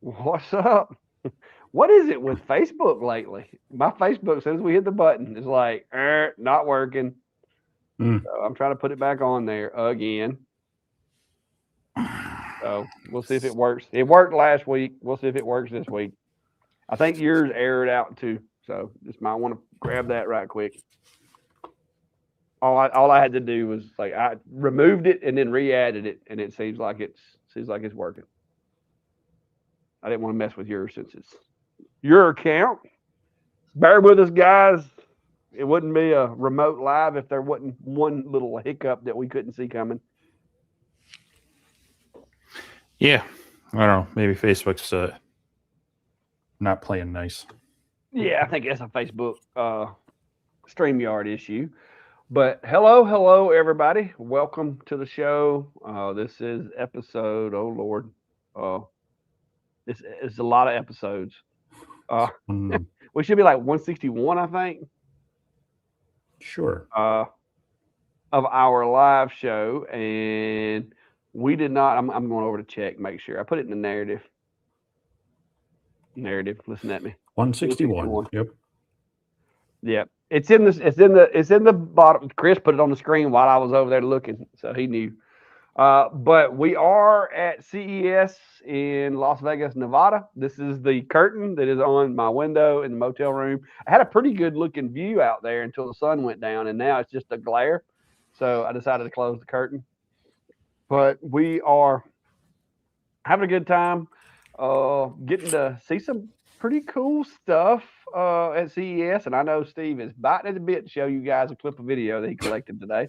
What's up? What is it with Facebook lately? My Facebook, as soon as we hit the button, is like, not working. So I'm trying to put it back on there again. So we'll see if it works. It worked last week. We'll see if it works this week. I think yours aired out too. So just might want to grab that right quick. All I had to do was like I removed it and then re-added it, and it seems like it's working. I didn't want to mess with yours since it's your account. Bear with us, guys. It wouldn't be a remote live if there wasn't one little hiccup that we couldn't see coming. Yeah, I don't know. Maybe Facebook's not playing nice. Yeah, I think that's a Facebook StreamYard issue. But hello, everybody. Welcome to the show. This is episode. Oh Lord, this is a lot of episodes. We should be like 161, I think. Sure. Of our live show, and we did not. I'm going over to check, make sure. I put it in the narrative. Listen at me. 161. Yep. Yep. It's in the bottom. Chris put it on the screen while I was over there looking, so he knew. But we are at CES in Las Vegas, Nevada. This is the curtain that is on my window in the motel room. I had a pretty good looking view out there until the sun went down, and now it's just a glare. So I decided to close the curtain. But we are having a good time, getting to see some pretty cool stuff at CES. And I know Steve is biting at the bit to show you guys a clip of video that he collected today.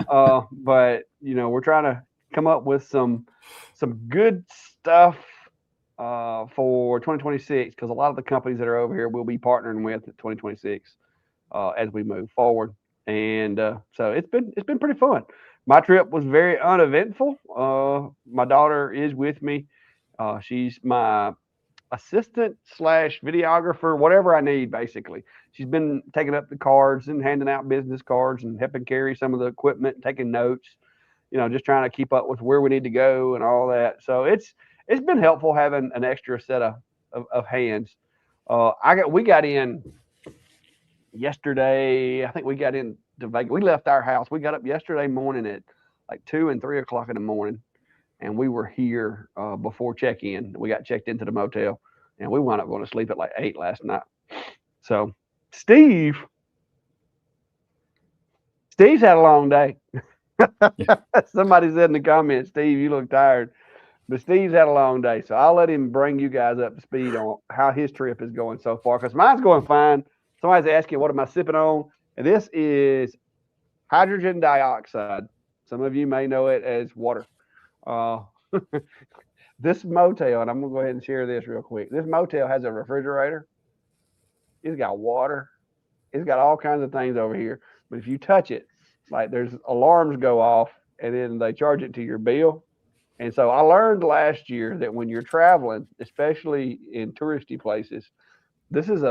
But we're trying to come up with some good stuff for 2026, because a lot of the companies that are over here will be partnering with 2026 as we move forward. And so it's been pretty fun. My trip was very uneventful. My daughter is with me. She's my assistant / videographer, whatever I need, basically. She's been taking up the cards and handing out business cards and helping carry some of the equipment, taking notes, just trying to keep up with where we need to go and all that. So it's been helpful having an extra set of hands. We got in yesterday. I think we got in to Vegas. We left our house. We got up yesterday morning at like 2 and 3 o'clock in the morning, and we were here before check-in. We got checked into the motel, and we wound up going to sleep at like 8 last night. So Steve's had a long day. Yeah. Somebody said in the comments, Steve, you look tired. But Steve's had a long day, so I'll let him bring you guys up to speed on how his trip is going so far, because mine's going fine. Somebody's asking, what am I sipping on? And this is hydrogen dioxide. Some of you may know it as water. This motel, and I'm going to go ahead and share this real quick. This motel has a refrigerator. It's got water. It's got all kinds of things over here. But if you touch it, like there's alarms go off, and then they charge it to your bill. And so I learned last year that when you're traveling, especially in touristy places, this is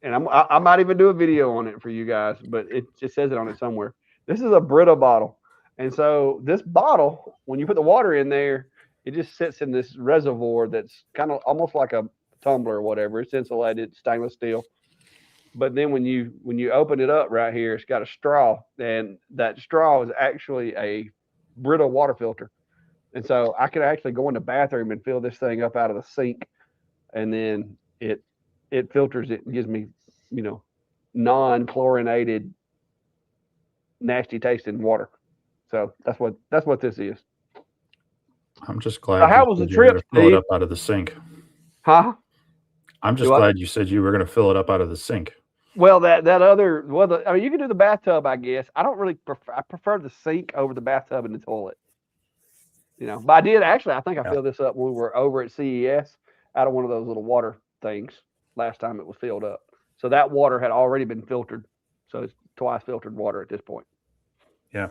and I might even do a video on it for you guys, but it just says it on it somewhere. This is a Brita bottle. And so this bottle, when you put the water in there, it just sits in this reservoir that's kind of almost like a tumbler or whatever. It's insulated, stainless steel. But then when you open it up right here, it's got a straw, and that straw is actually a Brita water filter. And so I could actually go in the bathroom and fill this thing up out of the sink, and then it filters it and gives me, non-chlorinated, nasty tasting water. So that's what this is. I'm just glad. So how was the trip, Steve? Fill it up out of the sink. Huh? I'm just glad you said you were going to fill it up out of the sink. Well, that other I mean, you can do the bathtub, I guess. I don't really prefer. I prefer the sink over the bathtub and the toilet. But I did actually. I think I Yeah. filled this up when we were over at CES out of one of those little water things last time it was filled up. So that water had already been filtered. So it's twice filtered water at this point. Yeah.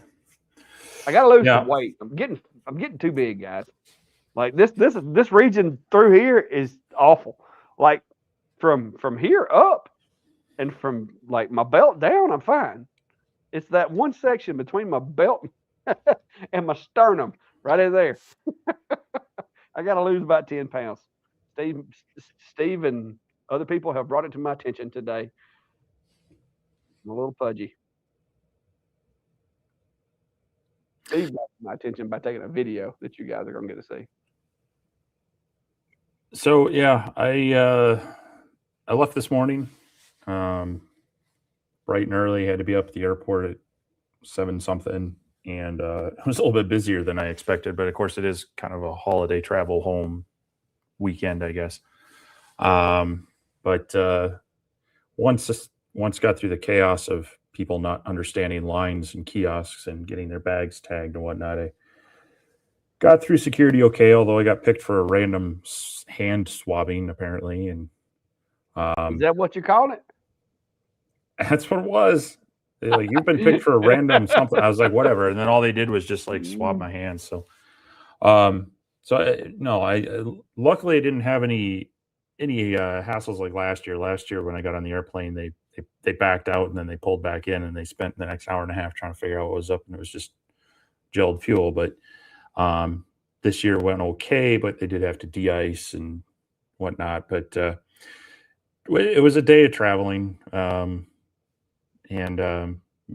I got to lose some Yeah. weight. I'm getting too big, guys. Like this region through here is awful. Like from here up and from like my belt down, I'm fine. It's that one section between my belt and my sternum right in there. I got to lose about 10 pounds. Steve, Steve, and other people have brought it to my attention today. I'm a little pudgy. Steve brought it to my attention by taking a video that you guys are going to get to see. So yeah, I left this morning, bright and early. Had to be up at the airport at 7 something, and it was a little bit busier than I expected. But of course, it is kind of a holiday travel home weekend, I guess. But once got through the chaos of people not understanding lines and kiosks and getting their bags tagged and whatnot, I got through security okay. Although I got picked for a random hand swabbing apparently, and Is that what you call it? that's what it was. They're like, you've been picked for a random something. I was like, whatever. And then all they did was just like swab my hands. So, no, I luckily I didn't have any hassles like last year. Last year when I got on the airplane, they backed out and then they pulled back in and they spent the next hour and a half trying to figure out what was up, and it was just gelled fuel. But this year went okay, but they did have to de-ice and whatnot. But it was a day of traveling.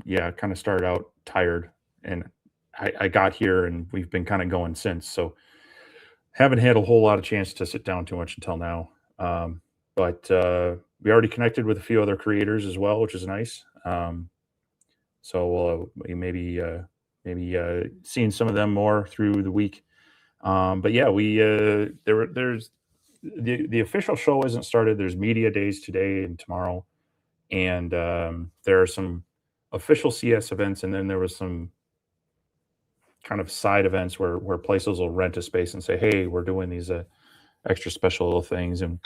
Yeah, kind of started out tired, and I got here and we've been kind of going since. So haven't had a whole lot of chance to sit down too much until now. But we already connected with a few other creators as well, which is nice. So we'll maybe seeing some of them more through the week. But yeah, there's the official show isn't started. There's media days today and tomorrow, and there are some official CS events, and then there was some kind of side events where places will rent a space and say, hey, we're doing these extra special little things. And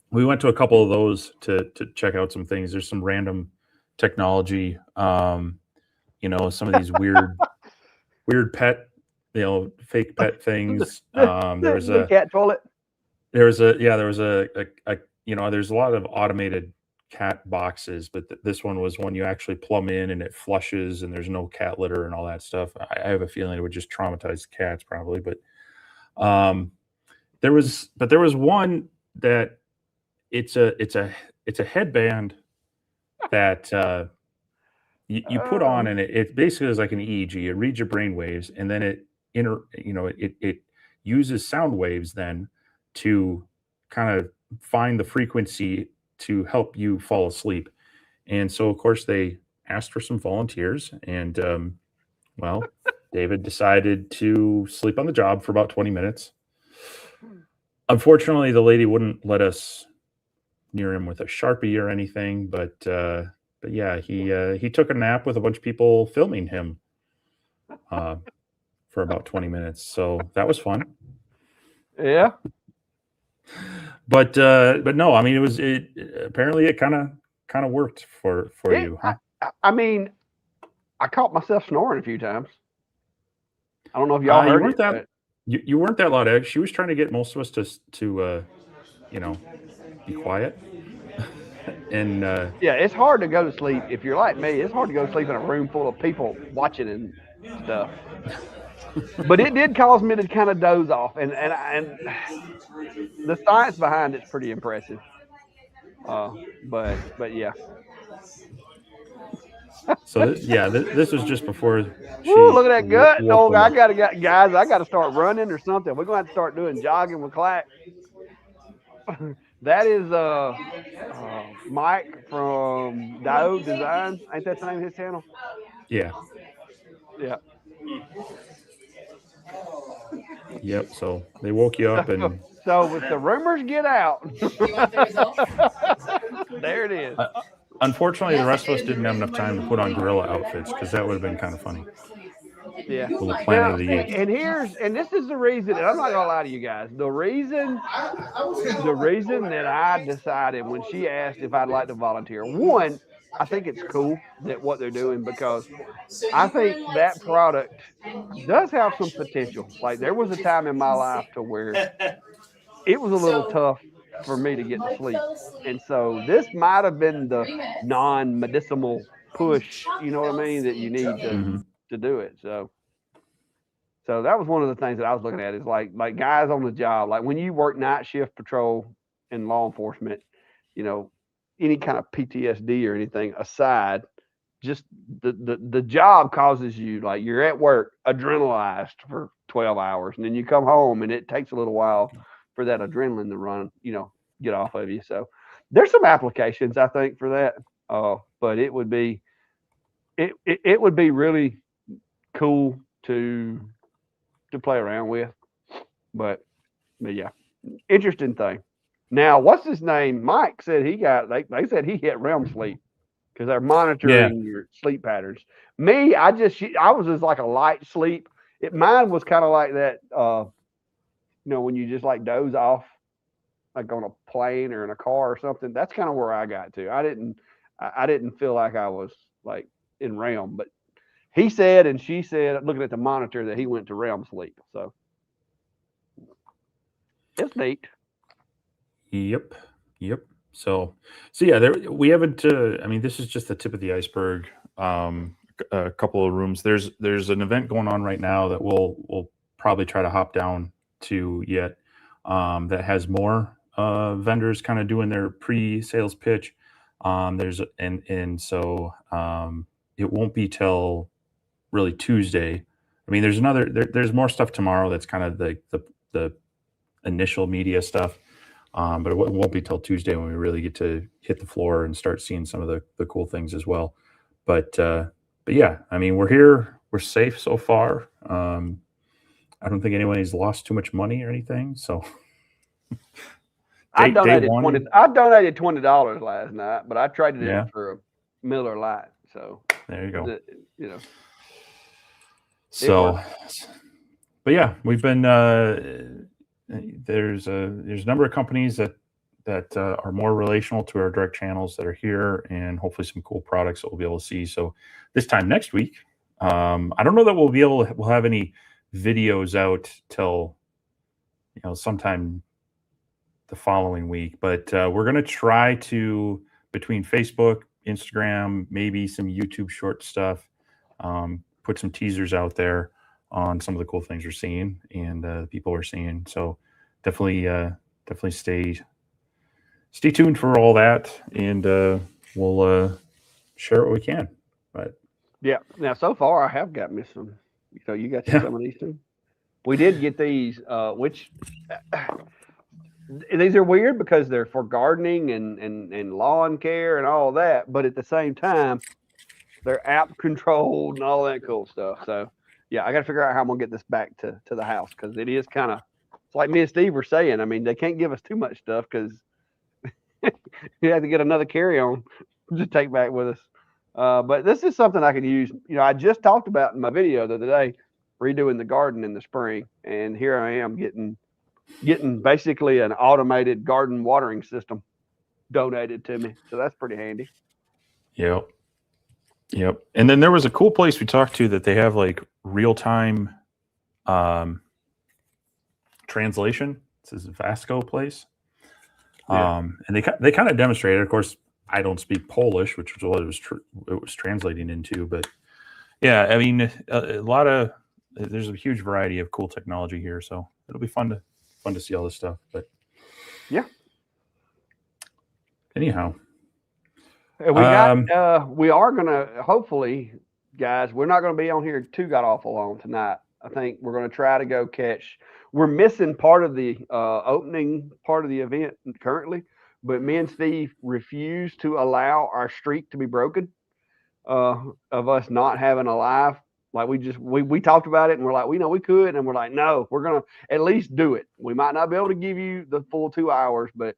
we went to a couple of those to check out some things. There's some random technology, some of these weird pet, fake pet things. There was the cat toilet. There's a lot of automated cat boxes, but this one was one you actually plumb in and it flushes and there's no cat litter and all that stuff. I have a feeling it would just traumatize the cats probably, but there was one that it's a headband that you put on, and it basically is like an EEG. It reads your brain waves, and then it uses sound waves then to kind of find the frequency to help you fall asleep. And so, of course, they asked for some volunteers, and David decided to sleep on the job for about 20 minutes. Unfortunately, the lady wouldn't let us near him with a Sharpie or anything, but yeah, he took a nap with a bunch of people filming him for about 20 minutes. So that was fun. Yeah. But no, I mean, apparently it kind of worked for you, huh? I mean, I caught myself snoring a few times. I don't know if y'all heard it. You weren't that loud. She was trying to get most of us to be quiet. And yeah, it's hard to go to sleep if you're like me. It's hard to go to sleep in a room full of people watching and stuff. But it did cause me to kind of doze off, and the science behind it's pretty impressive. But yeah. So this was just before. Ooh, look at that gut! No, I gotta start running or something. We're gonna have to start doing jogging with Clack. That is Mike from Diode Design. Ain't that the name of his channel? Yeah. Yeah. Yep. So they woke you up, and so if the rumors get out, there it is. Unfortunately, the rest of us didn't have enough time to put on gorilla outfits because that would have been kind of funny. Yeah. Little Planet Now, of the see, Apes. and this is the reason, and I'm not gonna lie to you guys. The reason that I decided when she asked if I'd like to volunteer, one, I think it's cool that what they're doing because I think that product does have some potential. Like there was a time in my life to where it was a little tough for me to get to sleep. And so this might have been the non-medicinal push, you know what I mean, that you need to do it. So that was one of the things that I was looking at is like guys on the job, like when you work night shift patrol in law enforcement, you know, any kind of PTSD or anything aside, just the job causes you like you're at work adrenalized for 12 hours and then you come home and it takes a little while for that adrenaline to run, get off of you. So there's some applications I think for that. But it would be it would be really cool to play around with. But yeah, interesting thing. Now, what's his name? Mike said they said he hit REM sleep because they're monitoring your sleep patterns. Me, I was just like a light sleep. Mine was kind of like that, when you just like doze off, like on a plane or in a car or something. That's kind of where I got to. I didn't feel like I was like in REM, but he said and she said, looking at the monitor, that he went to REM sleep. So it's neat. Yep. So yeah, we haven't. I mean, this is just the tip of the iceberg. A couple of rooms. There's an event going on right now that we'll probably try to hop down to yet. That has more vendors kind of doing their pre-sales pitch. So it won't be till really Tuesday. I mean, there's more stuff tomorrow. That's kind of the initial media stuff. But it won't be till Tuesday when we really get to hit the floor and start seeing some of the cool things as well. But yeah, I mean, we're here, we're safe so far. I don't think anybody's lost too much money or anything. So I donated $20 last night, but I traded it for a Miller Lite. So there you go. So, but yeah, we've been. There's a number of companies that are more relational to our direct channels that are here, and hopefully some cool products that we'll be able to see. So this time next week, I don't know that we'll have any videos out till sometime the following week, but we're going to try to, between Facebook, Instagram, maybe some YouTube short stuff, put some teasers out there on some of the cool things we're seeing and people are seeing. So definitely stay tuned for all that, and we'll share what we can. But yeah, now so far I have got me some. You got some of these too. We did get these, which these are weird because they're for gardening and lawn care and all that, but at the same time, they're app controlled and all that cool stuff. So yeah, I got to figure out how I'm gonna get this back to the house because it is kind of. It's like me and Steve were saying. I mean, they can't give us too much stuff because you have to get another carry-on to take back with us. But this is something I can use. I just talked about in my video the other day, redoing the garden in the spring, and here I am getting basically an automated garden watering system donated to me. So that's pretty handy. Yep. And then there was a cool place we talked to that they have like real-time translation. This is a Vasco place. And they kind of demonstrated. Of course, I don't speak Polish, which was what it was translating into. But yeah, I mean, there's a huge variety of cool technology here, so it'll be fun to see all this stuff. But yeah. Anyhow, we are gonna hopefully, guys. We're not gonna be on here too god awful long tonight. I think we're gonna try to go catch. We're missing part of the opening part of the event currently, but me and Steve refuse to allow our streak to be broken of us not having a live. Like we talked about it and we're like, we could, and we're like, no, we're gonna at least do it. We might not be able to give you the full 2 hours, but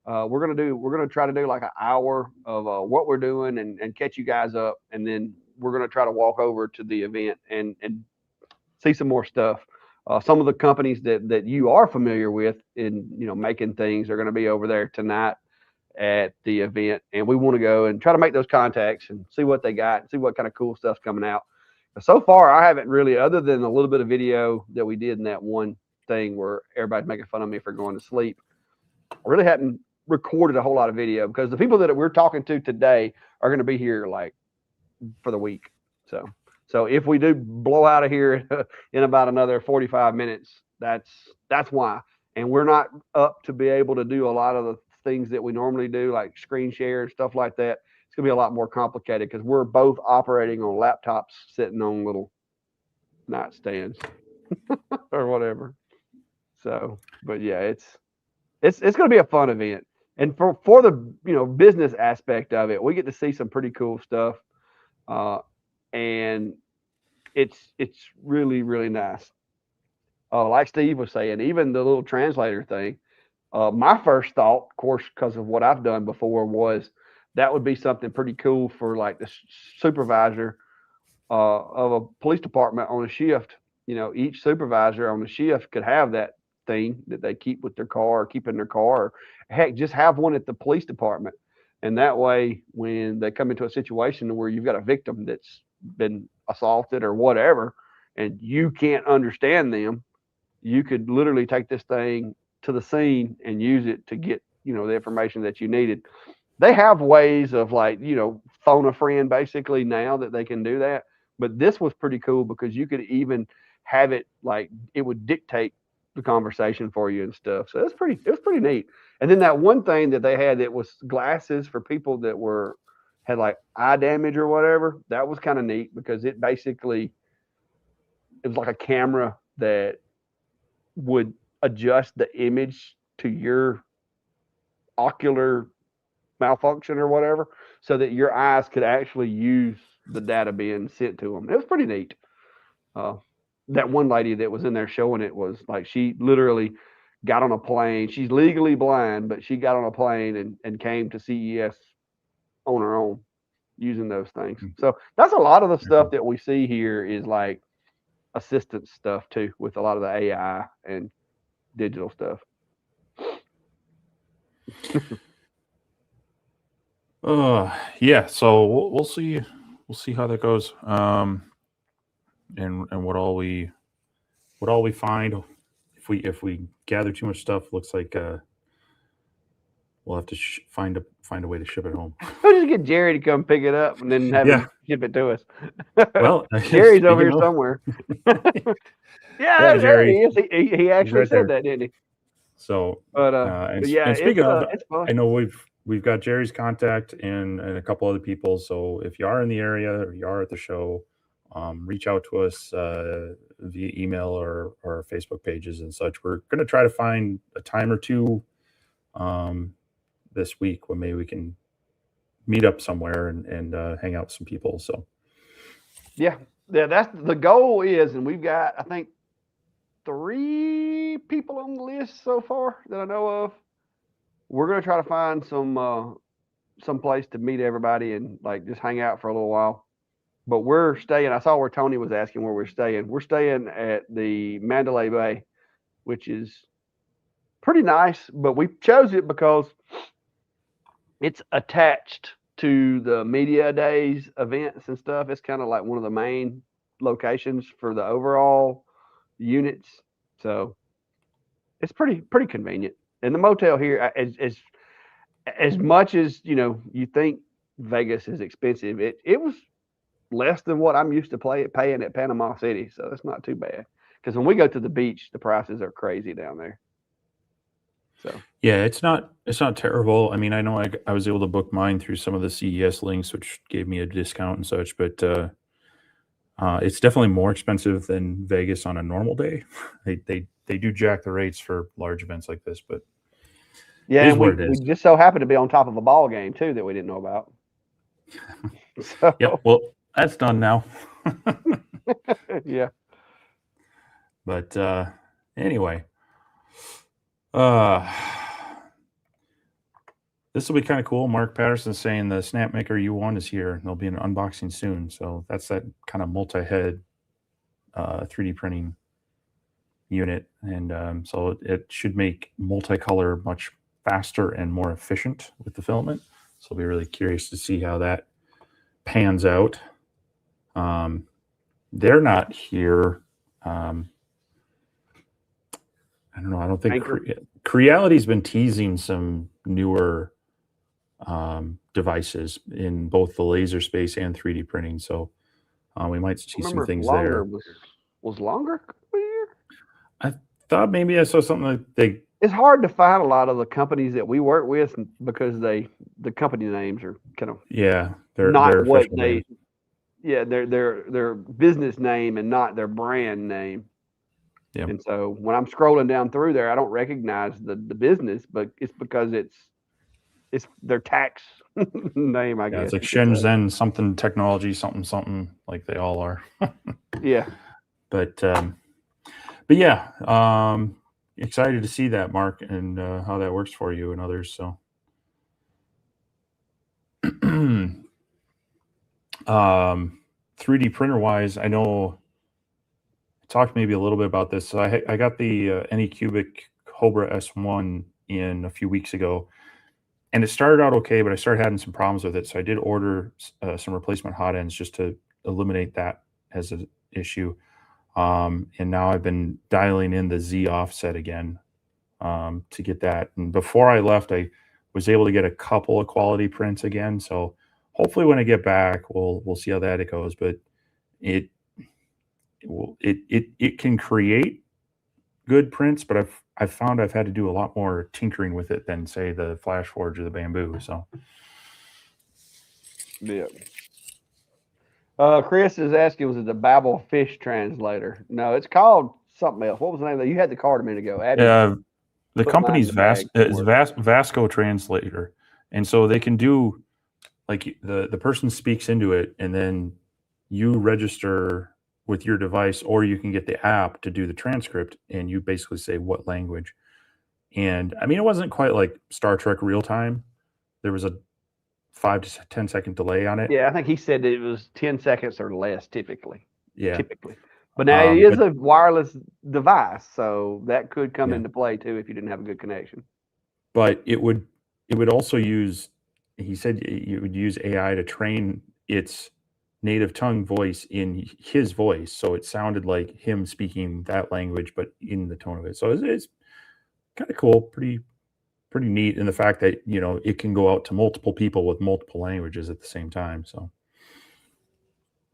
We're gonna try to do like an hour of what we're doing and catch you guys up, and then we're gonna try to walk over to the event and see some more stuff. Some of the companies that you are familiar with in making things are going to be over there tonight at the event, and we want to go and try to make those contacts and see what they got, and see what kind of cool stuff's coming out. So far, I haven't really, other than a little bit of video that we did in that one thing where everybody's making fun of me for going to sleep. I really hadn't recorded a whole lot of video because the people that we're talking to today are going to be here like for the week. So if we do blow out of here in about another 45 minutes, that's why. And we're not up to be able to do a lot of the things that we normally do, like screen share and stuff like that. It's gonna be a lot more complicated because we're both operating on laptops sitting on little nightstands or whatever. So, but yeah, it's gonna be a fun event. And for the business aspect of it, we get to see some pretty cool stuff. And it's really, really nice. Like Steve was saying, even the little translator thing. My first thought, of course, because of what I've done before, was that would be something pretty cool for like the supervisor of a police department on a shift. Each supervisor on the shift could have that thing that they keep with their car, or keep in their car, or heck, just have one at the police department. And that way, when they come into a situation where you've got a victim that's been assaulted or whatever, and you can't understand them, you could literally take this thing to the scene and use it to get the information that you needed. They have ways of like phone a friend basically now that they can do that, but this was pretty cool because you could even have it like it would dictate the conversation for you and stuff. So it was pretty neat. And then that one thing that they had that was glasses for people that had like eye damage or whatever. That was kind of neat because it was like a camera that would adjust the image to your ocular malfunction or whatever, so that your eyes could actually use the data being sent to them. It was pretty neat. That one lady that was in there showing it was like, she literally got on a plane. She's legally blind, but she got on a plane and came to CES on her own using those things. So that's a lot of the stuff that we see here is like assistance stuff too, with a lot of the AI and digital stuff. Yeah. So we'll see how that goes. And what all we find. If we gather too much stuff, looks like we'll have to find a way to ship it home. We'll just get Jerry to come pick it up and then have him ship it to us. Well, Jerry's over here somewhere. Yeah, Jerry. He actually right said that, didn't he? So, but yeah, and speaking of, it's fun. I know we've got Jerry's contact and a couple other people. So if you are in the area or you are at the show, reach out to us via email or Facebook pages and such. We're going to try to find a time or two this week when maybe we can meet up somewhere and hang out with some people. So yeah, that's the goal is, and we've got, I think, 3 people on the list so far that I know of. We're going to try to find some place to meet everybody and like just hang out for a little while. But we're staying. I saw where Tony was asking where we're staying. We're staying at the Mandalay Bay, which is pretty nice. But we chose it because it's attached to the Media Days events and stuff. It's kind of like one of the main locations for the overall units. So it's pretty convenient. And the motel here, as much as you think Vegas is expensive, it was less than what I'm used to paying at Panama City, so that's not too bad. Because when we go to the beach, the prices are crazy down there. So yeah, it's not terrible. I mean, I know I was able to book mine through some of the CES links, which gave me a discount and such, but it's definitely more expensive than Vegas on a normal day. They do jack the rates for large events like this, but yeah, and we just so happen to be on top of a ball game too that we didn't know about. So yeah, well, that's done now. Yeah. But anyway, This will be kind of cool. Mark Patterson's saying the Snapmaker U1 is here. There'll be an unboxing soon. So that's that kind of multi-head 3D printing unit. And so it should make multicolor much faster and more efficient with the filament. So I'll be really curious to see how that pans out. They're not here. I don't know. I don't think Creality's been teasing some newer devices in both the laser space and 3D printing. So we might see some things there. Was Longer here? I thought maybe I saw something like they. It's hard to find a lot of the companies that we work with because the company names are kind of they're what they their business name and not their brand name. Yeah. And so when I'm scrolling down through there, I don't recognize the business, but it's because it's their tax name, I guess. It's like Shenzhen something technology, something like they all are. Yeah. But yeah, excited to see that, Mark, and how that works for you and others. So 3D printer wise, I know I talked maybe a little bit about this. So I got the Anycubic Cobra S1 in a few weeks ago, and it started out okay, but I started having some problems with it. So I did order some replacement hot ends just to eliminate that as an issue. And now I've been dialing in the Z offset again to get that. And before I left, I was able to get a couple of quality prints again. So hopefully when I get back, we'll see how that it goes. But it can create good prints, but I've found I've had to do a lot more tinkering with it than say the Flash Forge or the Bamboo. So yeah. Chris is asking, was it the Babel fish translator? No, it's called something else. What was the name of that? You had the card a minute ago. The company's Vasco Translator. And so they can do, like, the person speaks into it, and then you register with your device, or you can get the app to do the transcript, and you basically say what language. And I mean, it wasn't quite like Star Trek real time. There was a 5 to 10 second delay on it. Yeah, I think he said it was 10 seconds or less typically. Yeah. Typically. But now it is a wireless device, so that could come into play too if you didn't have a good connection. But it would also use, he said you would use AI to train its native tongue voice in his voice, so it sounded like him speaking that language, but in the tone of it. So it's kind of cool, pretty neat in the fact that, you know, it can go out to multiple people with multiple languages at the same time. So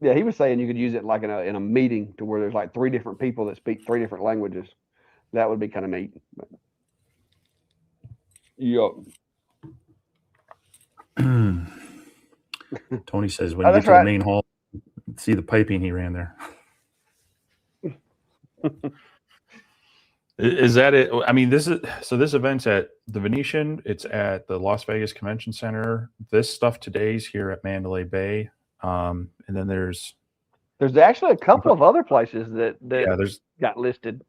yeah, he was saying you could use it like in a meeting to where there's like 3 different people that speak 3 different languages. That would be kind of neat. Yep. Tony says when you get to the main hall, see the piping he ran there. Is that it? I mean, this event's at the Venetian. It's at the Las Vegas Convention Center. This stuff today's here at Mandalay Bay. And then there's actually a couple of other places that there's got listed.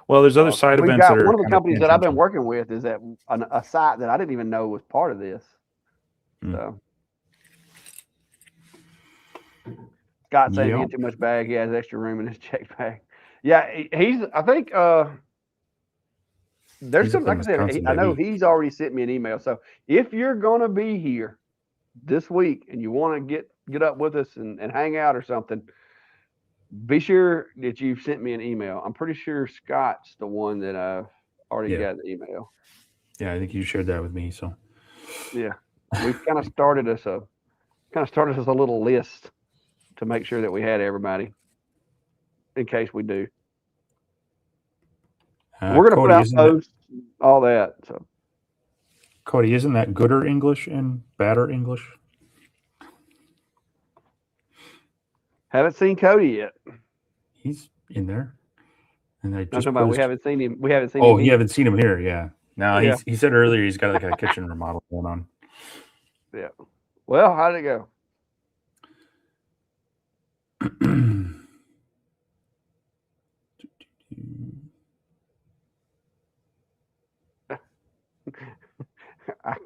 Well, there's other side events that are one of the companies that I've been working with is at a site that I didn't even know was part of this. So Scott saying he had too much bag. He has extra room in his check bag. Yeah, I think there's some, like I said, I know he's already sent me an email. So if you're gonna be here this week and you want to get up with us and hang out or something, be sure that you've sent me an email. I'm pretty sure Scott's the one that I've already got the email. Yeah, I think you shared that with me. So yeah, we've kind of started us a little list to make sure that we had everybody in case we do. We're going to put out posts, all that. So, Cody, isn't that gooder English and badder English? Haven't seen Cody yet. He's in there. And I just we haven't seen him. We haven't seen him. Oh, you haven't seen him here. Yeah. Now he said earlier he's got like a kitchen remodel going on. Yeah. Well, how did it go?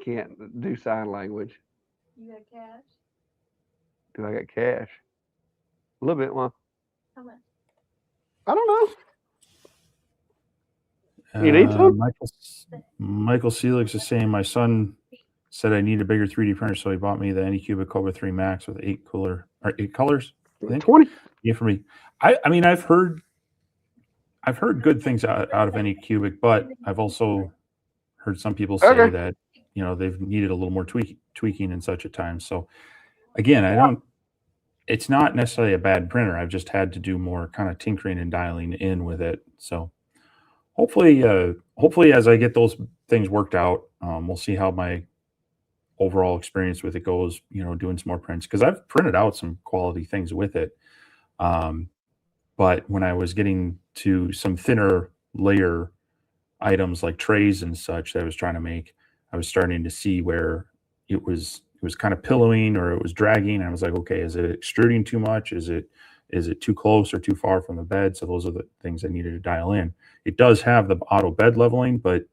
can't do sign language. You got cash? Do I got cash? A little bit. Well, How much? I don't know. You need some? Michael Seelix is saying my son said I need a bigger 3D printer, so he bought me the Anycubic Cobra 3 Max with 8 colors. I think 20. Yeah, for me. I mean, I've heard good things out of Anycubic, but I've also heard some people say Okay. that they've needed a little more tweaking in such a time. So again, it's not necessarily a bad printer. I've just had to do more kind of tinkering and dialing in with it. So hopefully as I get those things worked out, we'll see how my overall experience with it goes, doing some more prints, because I've printed out some quality things with it. But when I was getting to some thinner layer items like trays and such that I was trying to make, I was starting to see where it was kind of pillowing or it was dragging. I was like, okay, is it extruding too much? Is it too close or too far from the bed? So those are the things I needed to dial in. It does have the auto bed leveling, but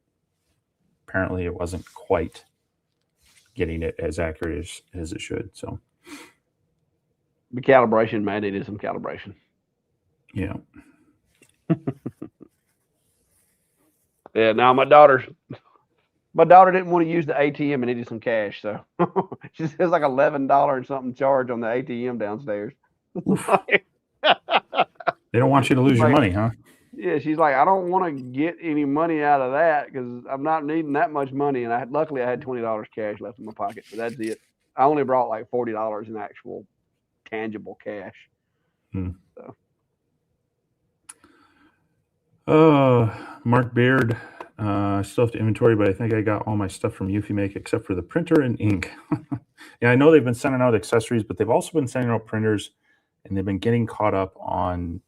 apparently it wasn't quite getting it as accurate as it should. So The calibration, man, needed some calibration. yeah. Yeah, now my daughter didn't want to use the ATM and needed some cash, so she says like $11 and something charge on the ATM downstairs. They don't want you to lose your money, huh? Yeah, she's like, I don't want to get any money out of that because I'm not needing that much money. And luckily I had $20 cash left in my pocket, but that's it. I only brought like $40 in actual tangible cash. So. Mark Baird, still have to inventory, but I think I got all my stuff from Eufymake except for the printer and ink. Yeah, I know they've been sending out accessories, but they've also been sending out printers, and they've been getting caught up on.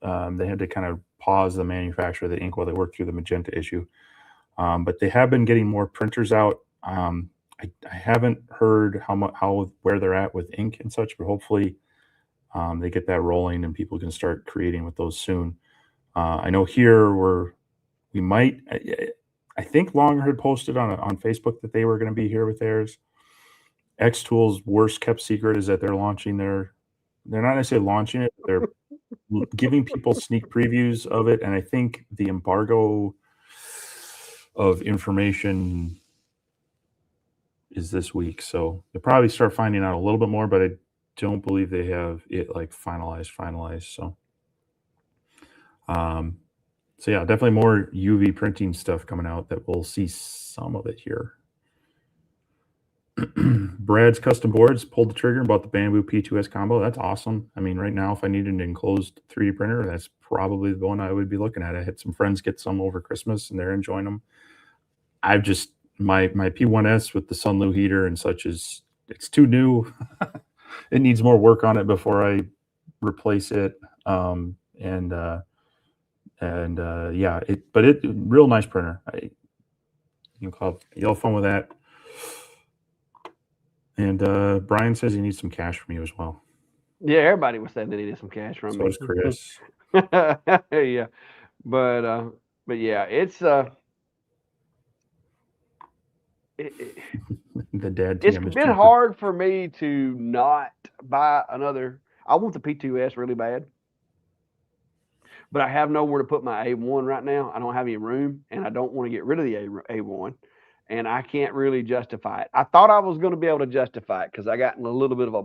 They had to kind of pause the manufacture of the ink while they worked through the magenta issue. But they have been getting more printers out. I haven't heard where they're at with ink and such, but hopefully they get that rolling and people can start creating with those soon. I know here we might. I think Longer had posted on Facebook that they were going to be here with theirs. X Tools' worst kept secret is that they're launching their. They're not necessarily launching it. They're giving people sneak previews of it, and I think the embargo of information is this week, so they'll probably start finding out a little bit more, but I don't believe they have it like finalized. So so yeah, definitely more UV printing stuff coming out that we'll see some of it here. Brad's Custom Boards pulled the trigger and bought the Bamboo P2S combo. That's awesome. I mean, right now, if I needed an enclosed 3D printer, that's probably the one I would be looking at. I had some friends get some over Christmas, and they're enjoying them. I've just my P1S with the Sunlu heater and such it's too new. It needs more work on it before I replace it. Yeah, but it real nice printer. You'll have fun with that. And Brian says he needs some cash from you as well. Yeah, everybody was saying they needed some cash from me. So does Chris. Yeah, but yeah, it's the dad. It's been hard for me to not buy another. I want the P2S really bad, but I have nowhere to put my A1 right now. I don't have any room, and I don't want to get rid of the A1. And I can't really justify it. I thought I was going to be able to justify it because I got in a little bit of a,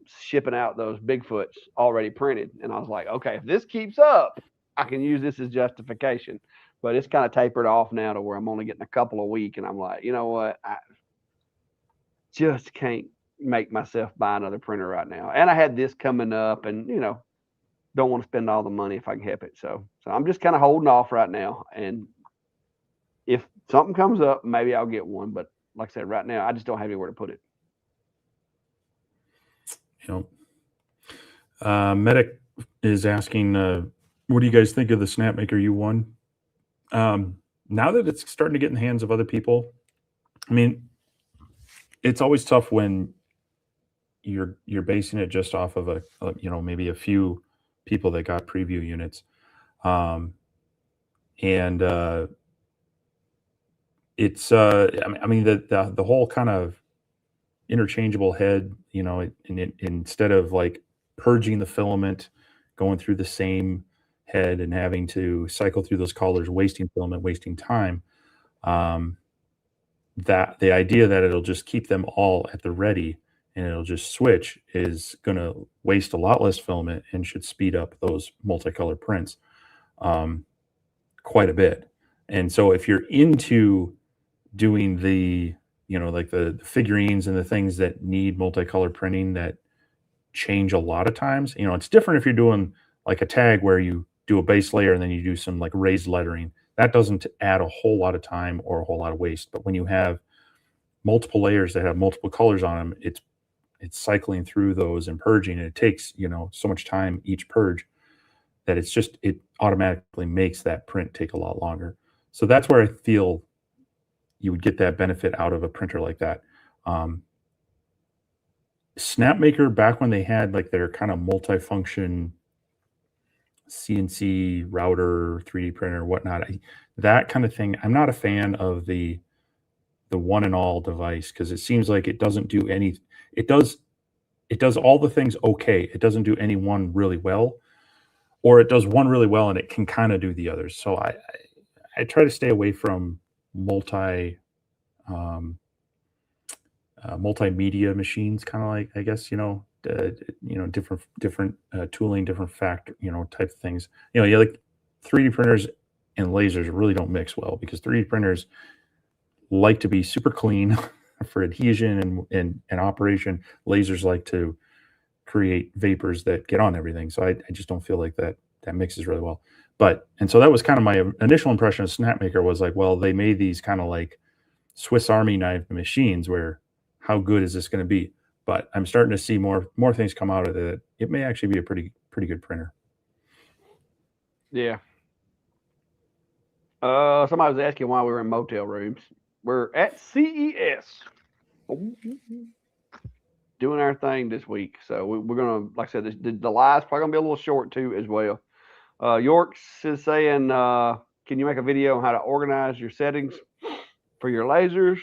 shipping out those Bigfoots already printed. And I was like, okay, if this keeps up, I can use this as justification. But it's kind of tapered off now to where I'm only getting a couple a week. And I'm like, you know what? I just can't make myself buy another printer right now. And I had this coming up and, don't want to spend all the money if I can help it. So I'm just kind of holding off right now. And if something comes up, maybe I'll get one. But like I said, right now, I just don't have anywhere to put it. Medic is asking, what do you guys think of the Snapmaker U1? Now that it's starting to get in the hands of other people, I mean, it's always tough when you're basing it just off of maybe a few people that got preview units. it's I mean the whole kind of interchangeable head, instead of like purging the filament, going through the same head and having to cycle through those colors, wasting filament, wasting time. Um, that the idea that it'll just keep them all at the ready and it'll just switch is going to waste a lot less filament and should speed up those multicolor prints um, quite a bit. And so if you're into doing the, like the figurines and the things that need multicolor printing that change a lot of times, it's different if you're doing like a tag where you do a base layer and then you do some like raised lettering. That doesn't add a whole lot of time or a whole lot of waste. But when you have multiple layers that have multiple colors on them, it's cycling through those and purging, and it takes so much time each purge that it automatically makes that print take a lot longer. So that's where I feel you would get that benefit out of a printer like that. Snapmaker, back when they had like their kind of multifunction CNC router, 3D printer, whatnot, that kind of thing, I'm not a fan of the one and all device, because it seems like it doesn't do any. It does all the things okay. It doesn't do any one really well, or it does one really well and it can kind of do the others. So I try to stay away from multimedia machines, kind of like, I guess, different tooling, different factor, type of things. You like 3D printers and lasers really don't mix well, because 3D printers like to be super clean for adhesion and operation. Lasers like to create vapors that get on everything. So I just don't feel like that mixes really well. And so that was kind of my initial impression of Snapmaker, was like, well, they made these kind of like Swiss Army knife machines where how good is this going to be? But I'm starting to see more things come out of it. It may actually be a pretty good printer. Yeah. Somebody was asking why we were in motel rooms. We're at CES doing our thing this week. So we're going to, like I said, the live's probably going to be a little short too as well. Yorks is saying, can you make a video on how to organize your settings for your lasers?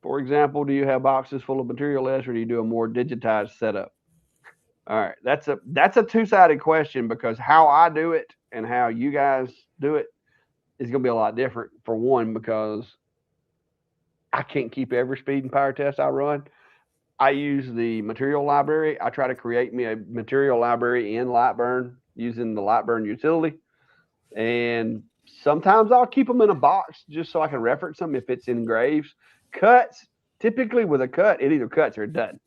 For example, do you have boxes full of material less, or do you do a more digitized setup? All right, that's a two-sided question, because how I do it and how you guys do it is going to be a lot different. For one, because I can't keep every speed and power test I run. I use the material library. I try to create me a material library in Lightburn using the Lightburn utility. And sometimes I'll keep them in a box just so I can reference them if it's engraves. Cuts, typically with a cut, it either cuts or it doesn't.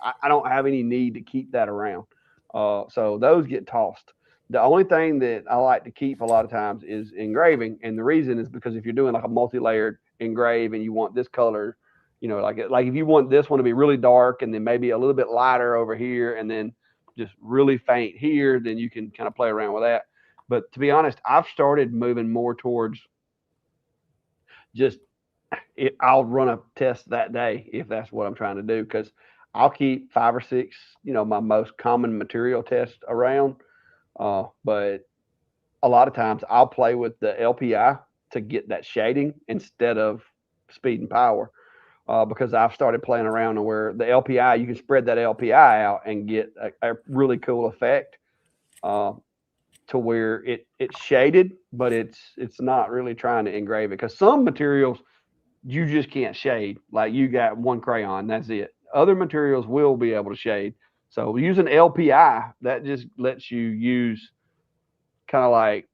I don't have any need to keep that around. So those get tossed. The only thing that I like to keep a lot of times is engraving. And the reason is because if you're doing like a multi-layered engrave and you want this color, like if you want this one to be really dark and then maybe a little bit lighter over here and then just really faint here, then you can kind of play around with that. But to be honest, I've started moving more towards just I'll run a test that day if that's what I'm trying to do, because I'll keep 5 or 6, my most common material tests around. But a lot of times I'll play with the LPI to get that shading instead of speed and power, because I've started playing around where the LPI, you can spread that LPI out and get a really cool effect, to where it's shaded, but it's not really trying to engrave it. Because some materials you just can't shade. Like you got one crayon, that's it. Other materials will be able to shade. So using LPI, that just lets you use kind of like,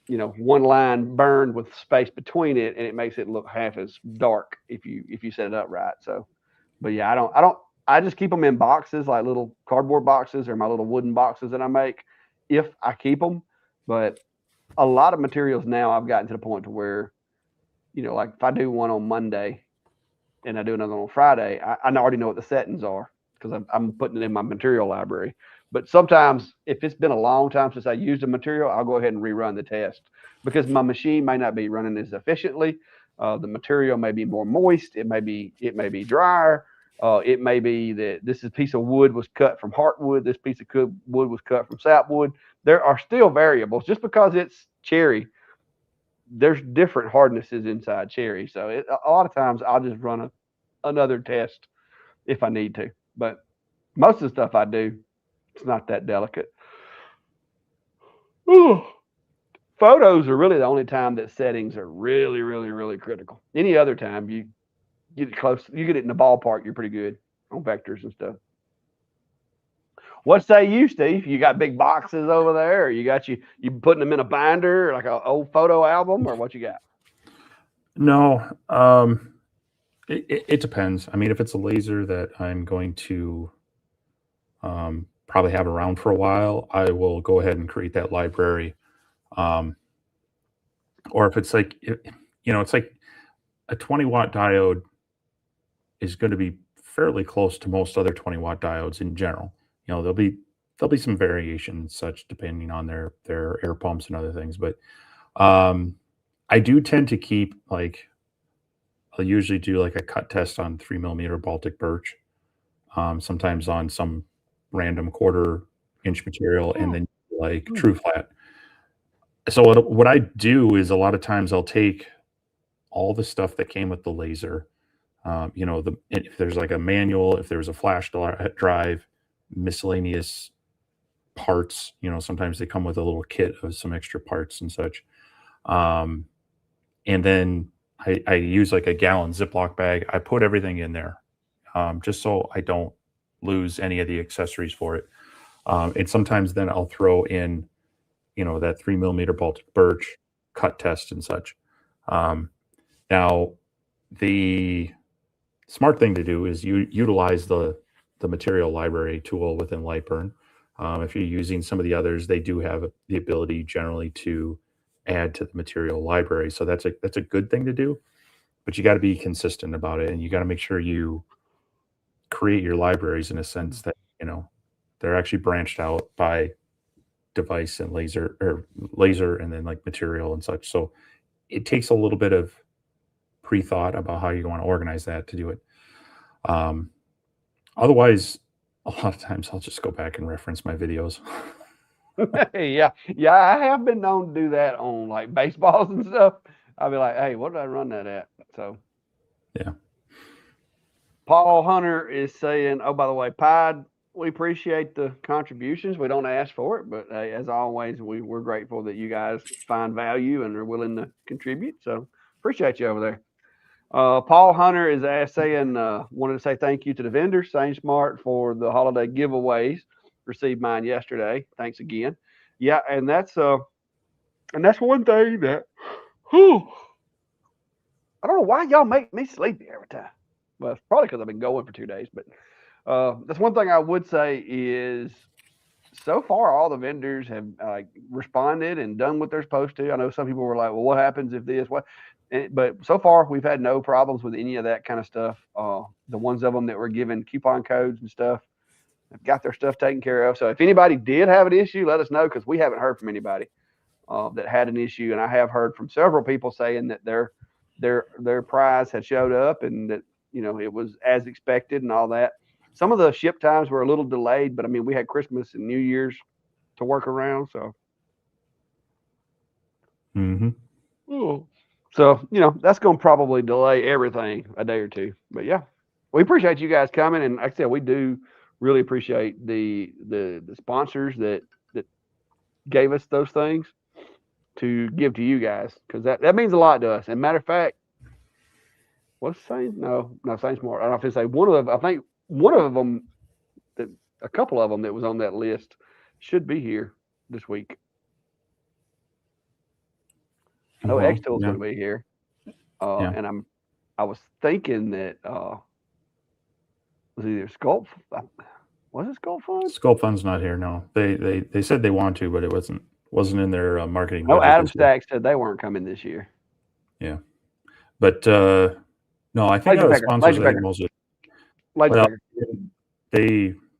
one line burned with space between it, and it makes it look half as dark if you set it up right. So, but yeah, I just keep them in boxes, like little cardboard boxes or my little wooden boxes that I make, if I keep them. But a lot of materials now I've gotten to the point to where, like if I do one on Monday and I do another on Friday, I already know what the settings are because I'm putting it in my material library. But sometimes if it's been a long time since I used a material, I'll go ahead and rerun the test because my machine may not be running as efficiently. The material may be more moist. It may be drier. It may be that this piece of wood was cut from heartwood. This piece of wood was cut from sapwood. There are still variables. Just because it's cherry there's different hardnesses inside cherry. So a lot of times I'll just run another test if I need to. But most of the stuff I do, it's not that delicate. Ooh. Photos are really the only time that settings are really, really, really critical. Any other time you get it close, you get it in the ballpark, you're pretty good on vectors and stuff. What say you, Steve? You got big boxes over there, or you putting them in a binder like an old photo album, or what you got? No, it depends. I mean, if it's a laser that I'm going to probably have around for a while, I will go ahead and create that library. Um, or if it's like, it's like a 20-watt diode is going to be fairly close to most other 20-watt diodes in general. There'll be some variation and such depending on their air pumps and other things, but I do tend to keep like I'll usually do like a cut test on 3 millimeter Baltic birch, sometimes on some random quarter-inch material, and then like true flat. So what I do is a lot of times I'll take all the stuff that came with the laser. If there's like a manual, if there's a flash drive, miscellaneous parts, sometimes they come with a little kit of some extra parts and such. And then I use like a gallon Ziploc bag. I put everything in there, just so I don't lose any of the accessories for it. And sometimes then I'll throw in, that 3 millimeter Baltic birch cut test and such. Now, the smart thing to do is you utilize the material library tool within Lightburn. If you're using some of the others, they do have the ability generally to add to the material library. So that's a good thing to do, but you got to be consistent about it, and you got to make sure you create your libraries in a sense that they're actually branched out by device and laser and then like material and such. So it takes a little bit of pre-thought about how you want to organize that to do it. Otherwise, a lot of times I'll just go back and reference my videos. yeah, I have been known to do that on like baseballs and stuff. I'll be like, hey, what did I run that at? So, yeah. Paul Hunter is saying, oh, by the way, Pied, we appreciate the contributions. We don't ask for it, but as always, we're grateful that you guys find value and are willing to contribute. So appreciate you over there. Paul Hunter is saying, wanted to say thank you to the vendors, SaneSmart, for the holiday giveaways. Received mine yesterday. Thanks again. Yeah, and that's one thing that I don't know why y'all make me sleepy every time. Well, it's probably because I've been going for 2 days, but that's one thing I would say is so far all the vendors have responded and done what they're supposed to. I know some people were like, well, what happens if this? What? But so far we've had no problems with any of that kind of stuff. The ones of them that were given coupon codes and stuff have got their stuff taken care of. So if anybody did have an issue, let us know, because we haven't heard from anybody that had an issue. And I have heard from several people saying that their prize had showed up and that it was as expected and all that. Some of the ship times were a little delayed, but I mean, we had Christmas and New Year's to work around. So, so that's going to probably delay everything a day or two. But yeah, we appreciate you guys coming, and like I said, we do really appreciate the sponsors that gave us those things to give to you guys, because that means a lot to us. And matter of fact, what's Sane? No, SaneSmart. I don't know if it's one of them. I think one of them, a couple of them that was on that list should be here this week. I know X-Tool's going to be here, and I was thinking that was either Sculpt. Was it Sculpt Fund? Sculpt Fund's not here. No, they said they want to, but it wasn't in their marketing. No, Adam Stack said they weren't coming this year. Yeah, but no, I think the sponsors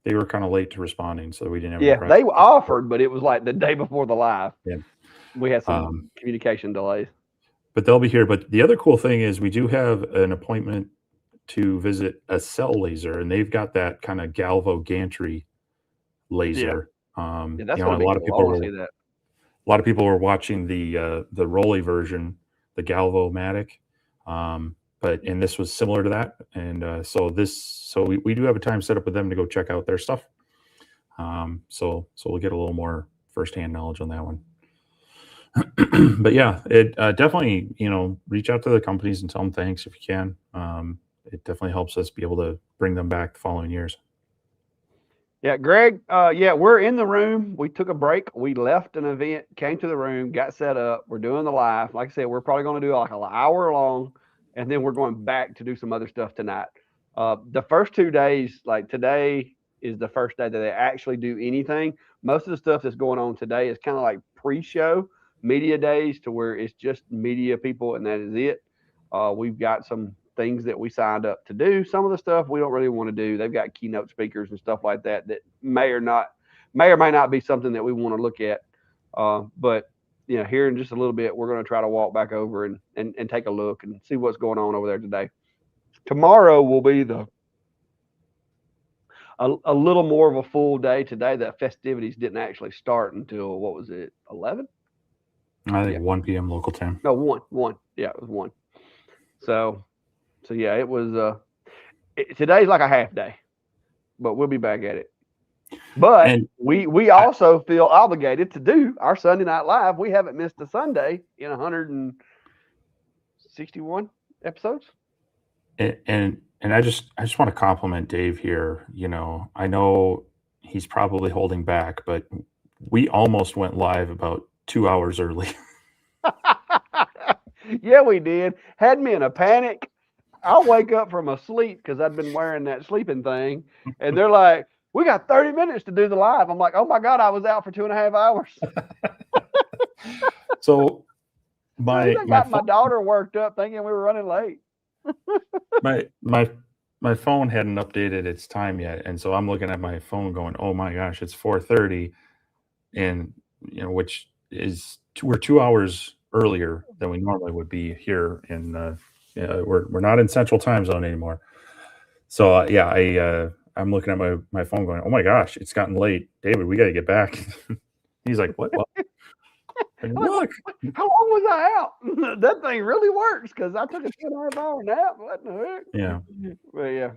they were kind of late to responding, so we didn't have. Yeah, they offered, but it was like the day before the live. Yeah, we had some communication delays. But they'll be here. But the other cool thing is we do have an appointment to visit a cell laser, and they've got that kind of galvo gantry laser. That's a lot of people will see that. lot of people were watching the Rolly version, the Galvo-matic, and this was similar to that, and so we do have a time set up with them to go check out their stuff. So we'll get a little more firsthand knowledge on that one. But yeah, it definitely, reach out to the companies and tell them thanks if you can. It definitely helps us be able to bring them back the following years. Yeah, Greg. Yeah, we're in the room. We took a break. We left an event, came to the room, got set up. We're doing the live. Like I said, we're probably going to do like an hour long, and then we're going back to do some other stuff tonight. The first 2 days, like today is the first day that they actually do anything. Most of the stuff that's going on today is kind of like pre-show media days, to where it's just media people and that is it. We've got some things that we signed up to do. Some of the stuff we don't really want to do. They've got keynote speakers and stuff like that may or may not be something that we want to look at. But here in just a little bit, we're going to try to walk back over and take a look and see what's going on over there today. Tomorrow will be a little more of a full day. Today, the festivities didn't actually start until, what was it, 11? I think 1 p.m. local time. No, 1. Yeah, it was 1. So yeah, it was. Today's like a half day, but we'll be back at it. But we also feel obligated to do our Sunday Night Live. We haven't missed a Sunday in 161 episodes. And I just want to compliment Dave here. I know he's probably holding back, but we almost went live about 2 hours early. Yeah, we did. Had me in a panic. I'll wake up from a sleep because I'd been wearing that sleeping thing, and they're like, "We got 30 minutes to do the live." I'm like, "Oh my God, I was out for 2.5 hours." So I got my daughter worked up thinking we were running late. my phone hadn't updated its time yet, and so I'm looking at my phone going, "Oh my gosh, it's 4:30," and which is we're 2 hours earlier than we normally would be here in. We're not in Central Time Zone anymore. So I'm looking at my phone going, "Oh my gosh, it's gotten late, David. We got to get back." He's like, "What?" Look, how long was I out? That thing really works because I took a 2.5 hour nap. What the heck? Yeah. But yeah.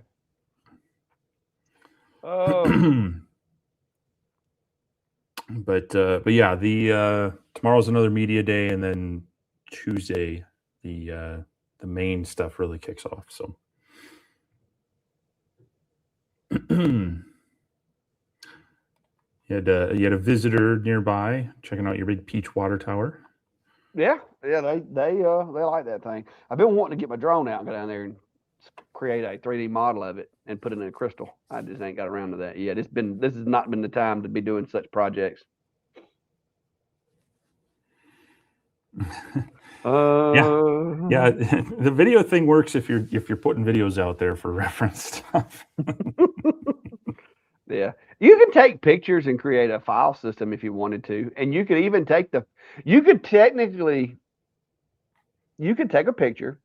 But yeah, tomorrow's another media day, and then Tuesday the main stuff really kicks off. So you had a visitor nearby checking out your big Peach water tower. Yeah, they like that thing. I've been wanting to get my drone out and go down there and create a 3D model of it and put it in a crystal. I just ain't got around to that yet. This has not been the time to be doing such projects. Yeah. The video thing works if you're putting videos out there for reference stuff. Yeah, you can take pictures and create a file system if you wanted to, and you could even take a picture,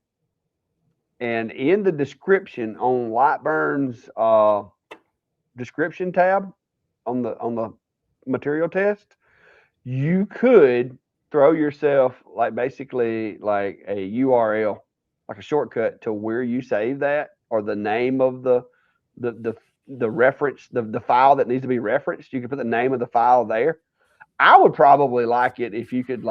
and in the description on Lightburn's description tab on the material test, you could throw yourself basically like a URL, like a shortcut to where you save that, or the name of the reference, the file that needs to be referenced. You can put the name of the file there. I would probably like it if you could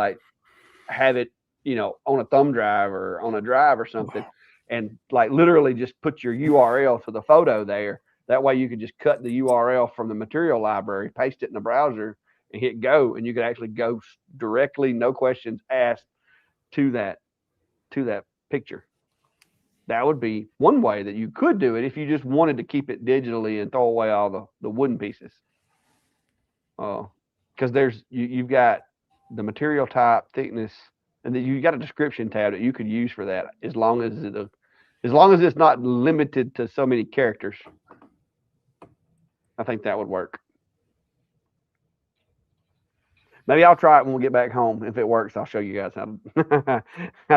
have it, on a thumb drive or on a drive or something, and literally just put your URL to the photo there. That way you could just cut the URL from the material library, paste it in the browser, and hit go, and you could actually go directly, no questions asked, to that picture. That would be one way that you could do it if you just wanted to keep it digitally and throw away all the wooden pieces. Because you've got the material type, thickness, and then you got a description tab that you could use for that, as long as it's not limited to so many characters. I think that would work. Maybe I'll try it when we get back home. If it works, I'll show you guys how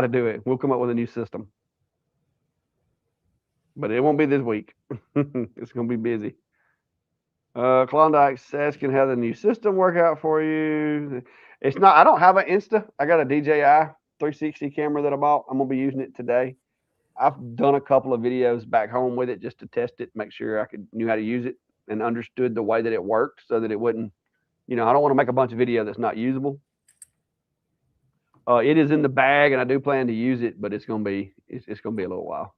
to do it. We'll come up with a new system. But it won't be this week. It's going to be busy. Klondike's asking how the new system work out for you. It's not. I don't have an Insta. I got a DJI 360 camera that I bought. I'm gonna be using it today. I've done a couple of videos back home with it just to test it, make sure I knew how to use it and understood the way that it worked, so that it wouldn't. I don't want to make a bunch of video that's not usable. It is in the bag, and I do plan to use it, but it's gonna be a little while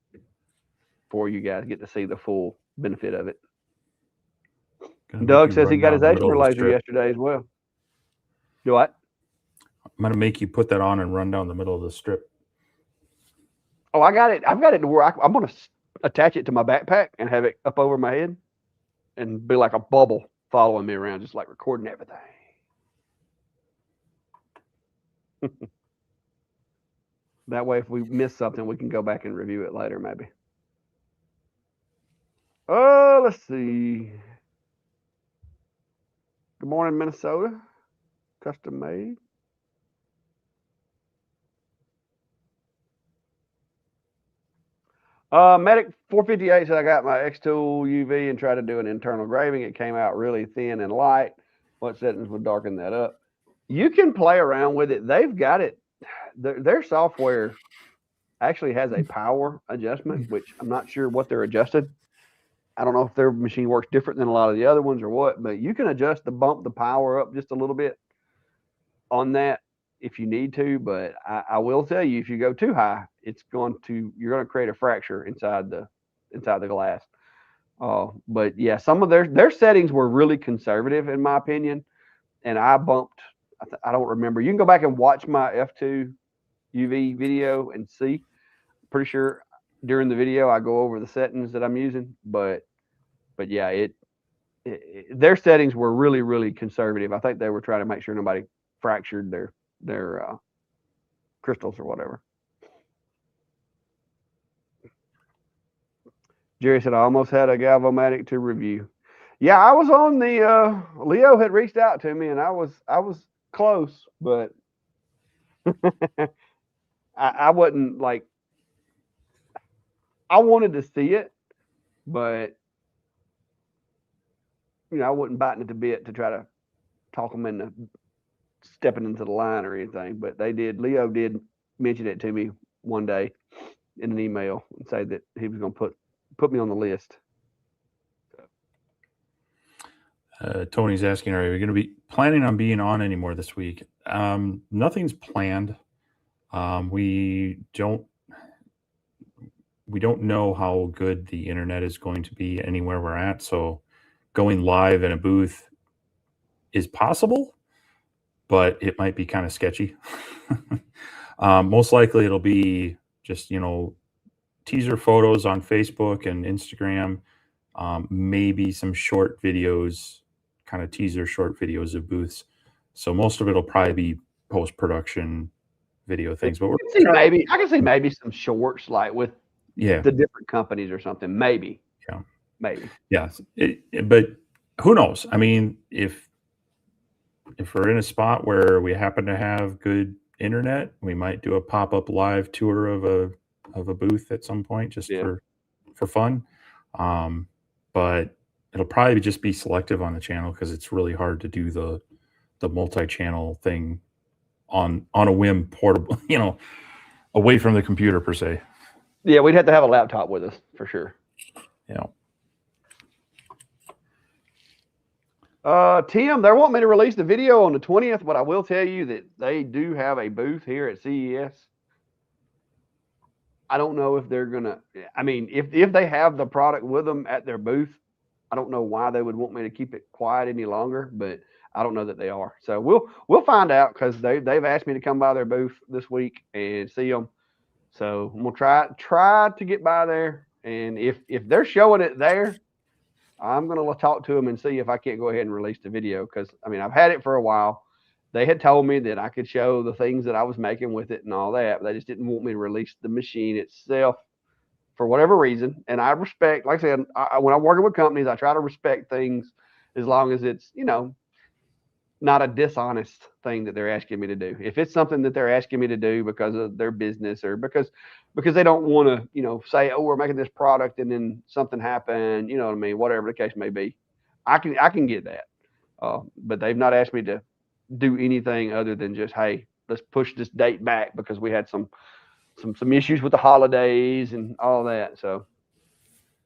before you guys get to see the full benefit of it. Doug says he got his Acer laser yesterday as well. Do what? I'm gonna make you put that on and run down the middle of the strip. Oh, I got it. I've got it to where I'm gonna attach it to my backpack and have it up over my head and be like a bubble following me around, just like recording everything. That way, if we miss something, we can go back and review it later, maybe. Oh, let's see. Good morning, Minnesota. Custom made. Medic 458 said I got my X-Tool UV and tried to do an internal graving. It came out really thin and light. What settings would darken that up? You can play around with it. They've got it. Their software actually has a power adjustment, which I'm not sure what they're adjusted. I don't know if their machine works different than a lot of the other ones or what, but you can adjust bump the power up just a little bit on that if you need to. But I will tell you, if you go too high, you're going to create a fracture inside the glass. But yeah, some of their settings were really conservative in my opinion, and I bumped. I don't remember. You can go back and watch my F2 UV video and see. Pretty sure during the video I go over the settings that I'm using, but yeah, their settings were really, really conservative. I think they were trying to make sure nobody fractured their crystals or whatever. Jerry said I almost had a Galvomatic to review. Yeah, I was on the Leo had reached out to me and I was close, but I wasn't like, I wanted to see it, but I wasn't biting at the bit to try to talk them into stepping into the line or anything. But Leo did mention it to me one day in an email and say that he was going to put me on the list. Tony's asking, are we going to be planning on being on anymore this week? Nothing's planned. We don't know how good the internet is going to be anywhere we're at. So going live in a booth is possible, but it might be kind of sketchy. Most likely it'll be just, teaser photos on Facebook and Instagram, maybe some short videos, kind of teaser short videos of booths. So most of it'll probably be post-production video things. But I can see maybe some shorts like with the different companies or something. Maybe. Yeah. Maybe. Yeah. But who knows? I mean, if we're in a spot where we happen to have good internet, we might do a pop-up live tour of a booth at some point just for fun. But it'll probably just be selective on the channel because it's really hard to do the multi-channel thing on a whim, portable, away from the computer per se. Yeah, we'd have to have a laptop with us for sure. Yeah. Tim, they want me to release the video on the 20th, but I will tell you that they do have a booth here at CES. I don't know if they're gonna. I mean, if they have the product with them at their booth, I don't know why they would want me to keep it quiet any longer, but I don't know that they are. So we'll find out because they've asked me to come by their booth this week and see them. So I'm gonna try to get by there, and if they're showing it there, I'm gonna talk to them and see if I can't go ahead and release the video because I mean I've had it for a while. They had told me that I could show the things that I was making with it and all that, but they just didn't want me to release the machine itself for whatever reason. And I respect, like I said, when I'm working with companies, I try to respect things as long as it's, not a dishonest thing that they're asking me to do. If it's something that they're asking me to do because of their business or because they don't want to, say, oh, we're making this product and then something happened, whatever the case may be, I can get that. But they've not asked me to do anything other than just, hey, let's push this date back because we had some issues with the holidays and all that. So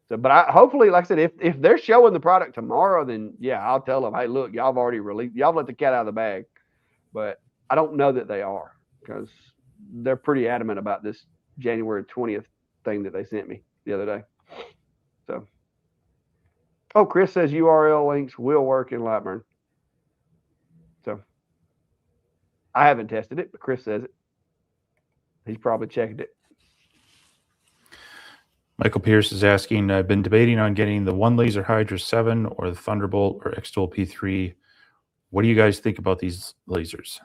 but hopefully, like I said, if they're showing the product tomorrow, then yeah, I'll tell them, hey, look, y'all have already released, y'all let the cat out of the bag. But I don't know that they are because they're pretty adamant about this January 20th thing that they sent me the other day. So, oh, Chris says URL links will work in Lightburn. So I haven't tested it, but Chris says it. He's probably checked it. Michael Pierce is asking, I've been debating on getting the one laser Hydra 7 or the Thunderbolt or X-Tool P3. What do you guys think about these lasers?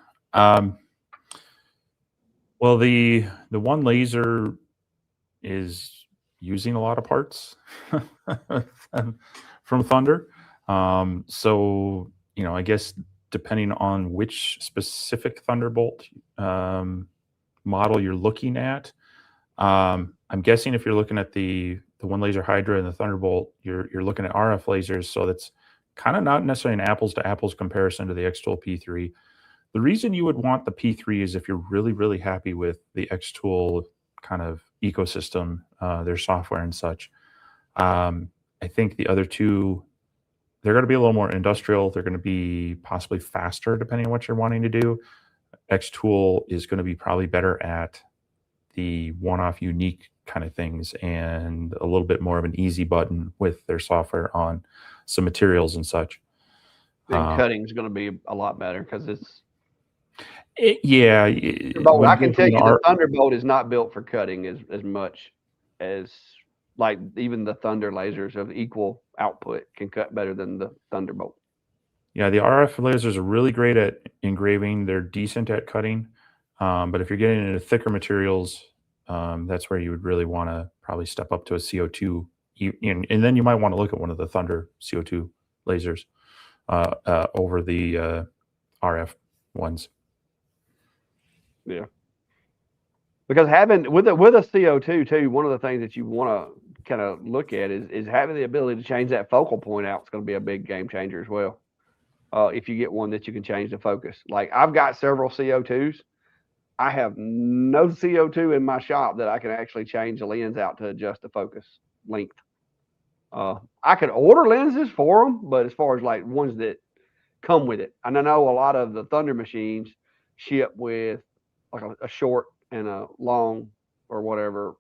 Well, the one laser is using a lot of parts from Thunder. So, I guess depending on which specific Thunderbolt model you're looking at, I'm guessing if you're looking at the one laser Hydra and the Thunderbolt, you're looking at RF lasers. So that's kind of not necessarily an apples to apples comparison to the X-Tool P3. The reason you would want the P3 is if you're really, really happy with the X-Tool kind of ecosystem, their software and such. I think the other two, they're going to be a little more industrial. They're going to be possibly faster depending on what you're wanting to do. X-Tool is going to be probably better at the one-off unique kind of things and a little bit more of an easy button with their software on some materials and such. And cutting is going to be a lot better because it's I can tell you the Thunderbolt is not built for cutting as much as like even the Thunder lasers of equal output can cut better than the Thunderbolt. Yeah, the RF lasers are really great at engraving. They're decent at cutting. But if you're getting into thicker materials, that's where you would really want to probably step up to a CO2. And then you might want to look at one of the Thunder CO2 lasers over the RF ones. Yeah. Because having with a CO2 too, one of the things that you want to kind of look at is having the ability to change that focal point out. It's going to be a big game changer as well. If you get one that you can change the focus. Like I've got several CO2s. I have no CO2 in my shop that I can actually change the lens out to adjust the focus length. I could order lenses for them, but as far as like ones that come with it, and I know a lot of the Thunder machines ship with like a short and a long or whatever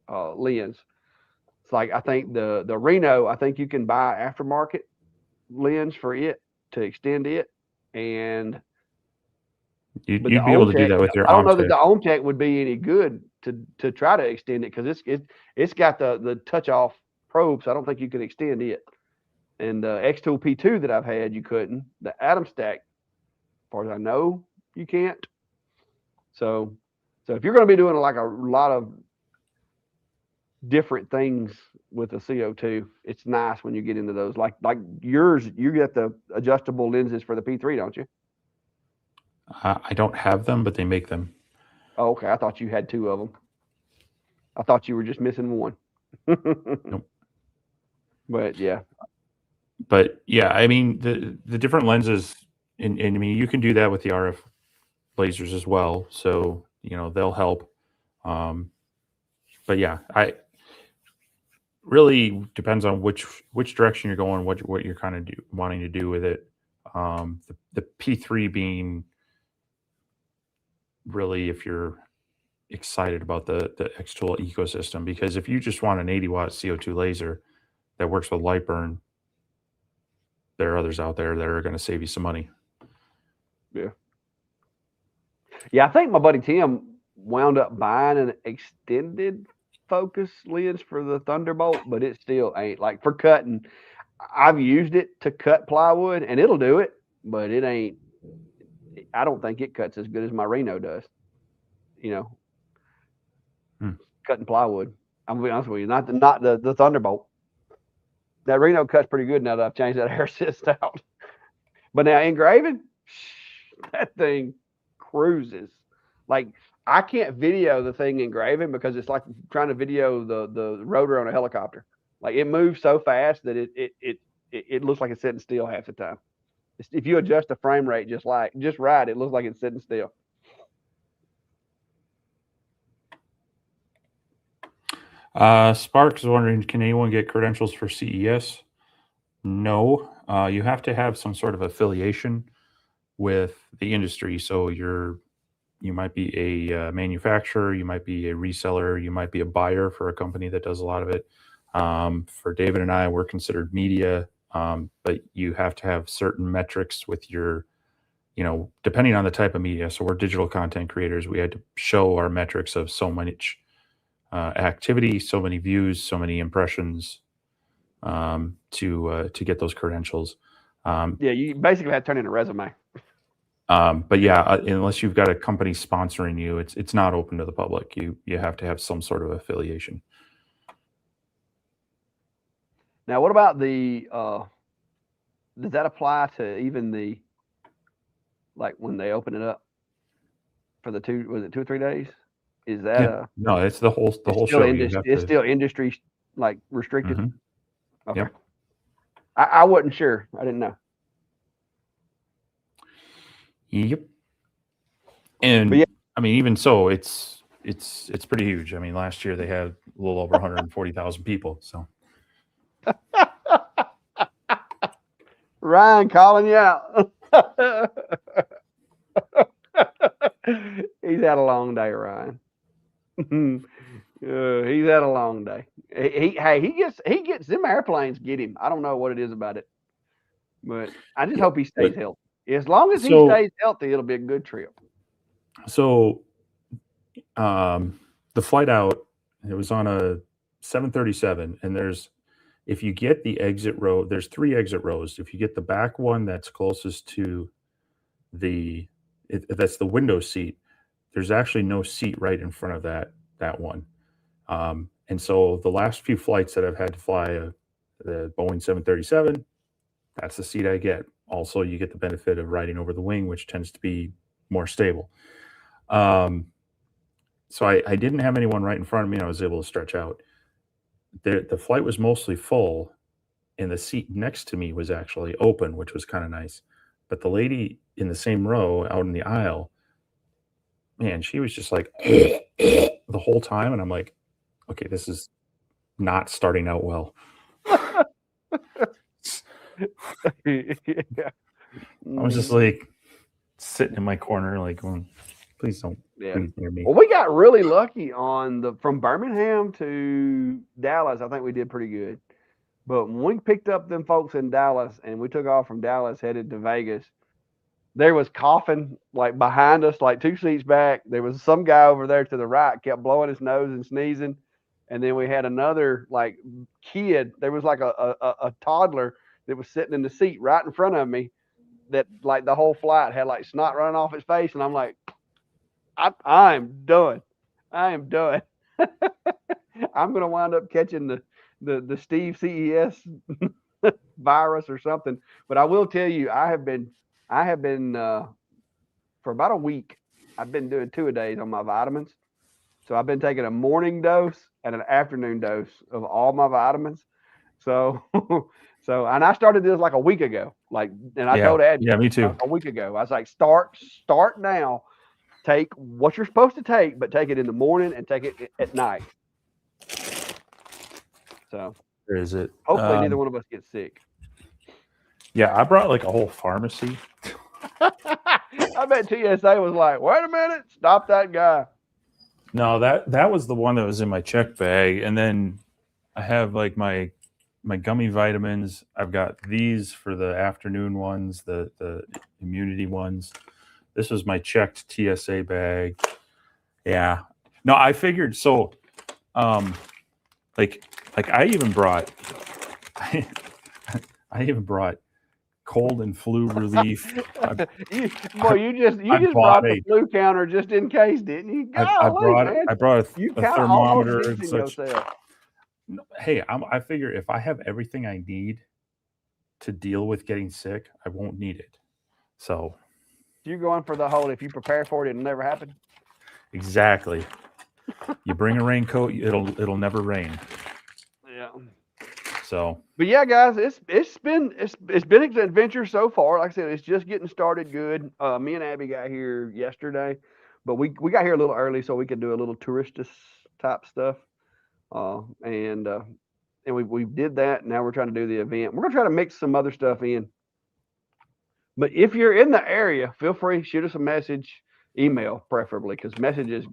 lens. It's like I think the Reno, I think you can buy aftermarket lens for it to extend it, and you'd be able to do that with your I don't know that the OMTech would be any good to try to extend it because it's got the touch off probe, so I don't think you could extend it. And the X-Tool P2 that I've had, you couldn't. The Atom Stack, as far as I know, you can't. So if you're going to be doing like a lot of different things with the CO2, it's nice when you get into those. Like yours, you get the adjustable lenses for the P3, don't you? I don't have them, but they make them. Oh, okay. I thought you had two of them. I thought you were just missing one. Nope. But yeah. But yeah, I mean the different lenses, and I mean you can do that with the RF lasers as well. So they'll help. But yeah, I really depends on which direction you're going, what you're kind of wanting to do with it. The P3 being really if you're excited about the X-Tool ecosystem, because if you just want an 80-watt CO2 laser that works with Lightburn, there are others out there that are going to save you some money. Yeah, I think my buddy Tim wound up buying an extended focus lens for the Thunderbolt, but it still ain't like for cutting. I've used it to cut plywood and it'll do it, but it ain't. I don't think it cuts as good as my Reno does. Cutting plywood. I'm gonna be honest with you, not the Thunderbolt. That Reno cuts pretty good now that I've changed that air assist out. But now engraving, that thing cruises. Like I can't video the thing engraving because it's like trying to video the rotor on a helicopter. Like it moves so fast that it looks like it's sitting still half the time. If you adjust the frame rate just right, it looks like it's sitting still. Sparks is wondering, can anyone get credentials for CES? No, you have to have some sort of affiliation with the industry. So you might be a manufacturer, you might be a reseller, you might be a buyer for a company that does a lot of it. For David and I, we're considered media, but you have to have certain metrics with your, depending on the type of media. So we're digital content creators. We had to show our metrics of so much activity, so many views, so many impressions to get those credentials. Yeah, you basically have to turn in a resume. But yeah, unless you've got a company sponsoring you, it's not open to the public. You have to have some sort of affiliation. Now, what about the? Does that apply to even the? Like when they open it up for the 2 or 3 days? Is that no? It's the whole show. It's still industry like restricted. Mm-hmm. Okay. Yep. I wasn't sure. I didn't know. Yep. And yeah. I mean, even so, it's pretty huge. I mean, last year they had a little over 140,000 people. So Ryan calling you out. He's had a long day, Ryan. He's had a long day. He gets them airplanes get him. I don't know what it is about it, but I just hope he stays healthy. As long as he stays healthy, it'll be a good trip. So, the flight out, it was on a 737, and if you get the exit row, there's 3 exit rows. If you get the back one that's closest to that's the window seat, there's actually no seat right in front of that one. And so the last few flights that I've had to fly the Boeing 737, that's the seat I get. Also, you get the benefit of riding over the wing, which tends to be more stable. So I didn't have anyone right in front of me, and I was able to stretch out. The flight was mostly full, and the seat next to me was actually open, which was kind of nice. But the lady in the same row out in the aisle, man, she was just like the whole time. And I'm like, okay, this is not starting out well. Yeah. I was just like sitting in my corner, like going, please don't breathe near me. Well, we got really lucky from Birmingham to Dallas. I think we did pretty good. But when we picked up them folks in Dallas and we took off from Dallas, headed to Vegas, there was coughing like behind us, like 2 seats back. There was some guy over there to the right, kept blowing his nose and sneezing. And then we had another like kid. There was like a toddler that was sitting in the seat right in front of me that like the whole flight had like snot running off his face. And I'm like, I am done. I am done. I'm going to wind up catching the Steve CES virus or something. But I will tell you, I have been for about a week, I've been doing 2-a-days on my vitamins. So I've been taking a morning dose and an afternoon dose of all my vitamins. So and I started this like a week ago. And I told Ed, me too. A week ago. I was like, start now. Take what you're supposed to take, but take it in the morning and take it at night. So where is it? Hopefully neither one of us gets sick. Yeah, I brought like a whole pharmacy. I bet TSA was like, wait a minute, stop that guy. No, that was the one that was in my check bag. And then I have like my gummy vitamins. I've got these for the afternoon ones, the immunity ones. This was my checked TSA bag. Yeah. No, I figured so like I even brought cold and flu relief. You just brought the flu counter just in case, didn't you? I brought a thermometer and such. Yourself. Hey, I figure if I have everything I need to deal with getting sick, I won't need it. So you're going for the whole if you prepare for it, it'll never happen. Exactly. You bring a raincoat, it'll never rain. Yeah. So, but yeah, guys, it's been an adventure so far. Like I said, it's just getting started good. Me and Abby got here yesterday, but we got here a little early so we could do a little tourist type stuff. And we did that. Now we're trying to do the event. We're gonna try to mix some other stuff in. But if you're in the area, feel free, shoot us a message, email preferably, because messages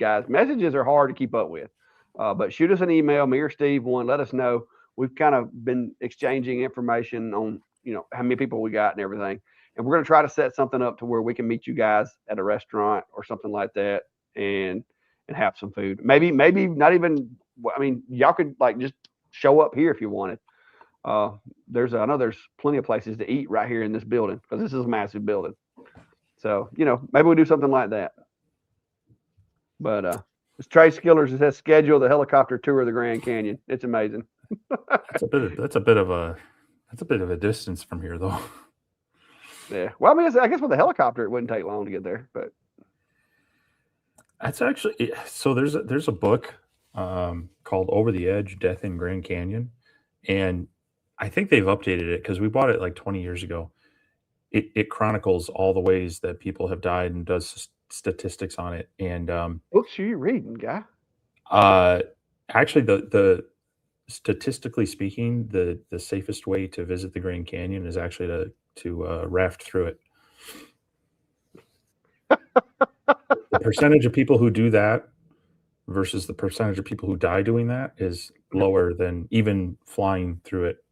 are hard to keep up with. But shoot us an email, me or Steve, let us know. We've kind of been exchanging information on, how many people we got and everything. And we're going to try to set something up to where we can meet you guys at a restaurant or something like that and have some food. Maybe not even, I mean, y'all could like just show up here if you wanted. I know there's plenty of places to eat right here in this building because this is a massive building. So, maybe we'll do something like that. But it's Trey Skillers has scheduled the helicopter tour of the Grand Canyon. It's amazing. that's a bit of a distance from here, though. Yeah. Well, I mean, I guess with a helicopter, it wouldn't take long to get there. But that's actually so. There's a book called Over the Edge: Death in Grand Canyon, and I think they've updated it because we bought it like 20 years ago. It chronicles all the ways that people have died and does statistics on it. And books are you reading, guy? Actually, the statistically speaking, the safest way to visit the Grand Canyon is actually to raft through it. The percentage of people who do that versus the percentage of people who die doing that is lower than even flying through it.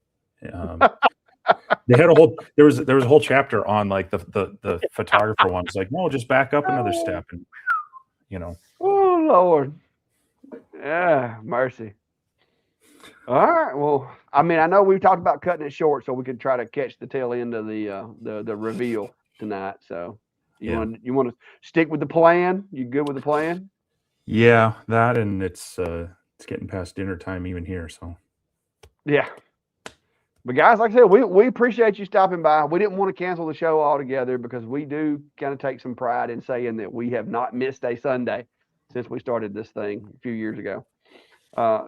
They had there was a whole chapter on like the photographer one. It's like, no, just back up another step, and Oh Lord, yeah, mercy. All right, well, I mean, I know we've talked about cutting it short so we could try to catch the tail end of the reveal tonight. So you want to stick with the plan? You good with the plan? Yeah, that, and it's getting past dinner time even here. So yeah. But guys, like I said, we appreciate you stopping by. We didn't want to cancel the show altogether because we do kind of take some pride in saying that we have not missed a Sunday since we started this thing a few years ago.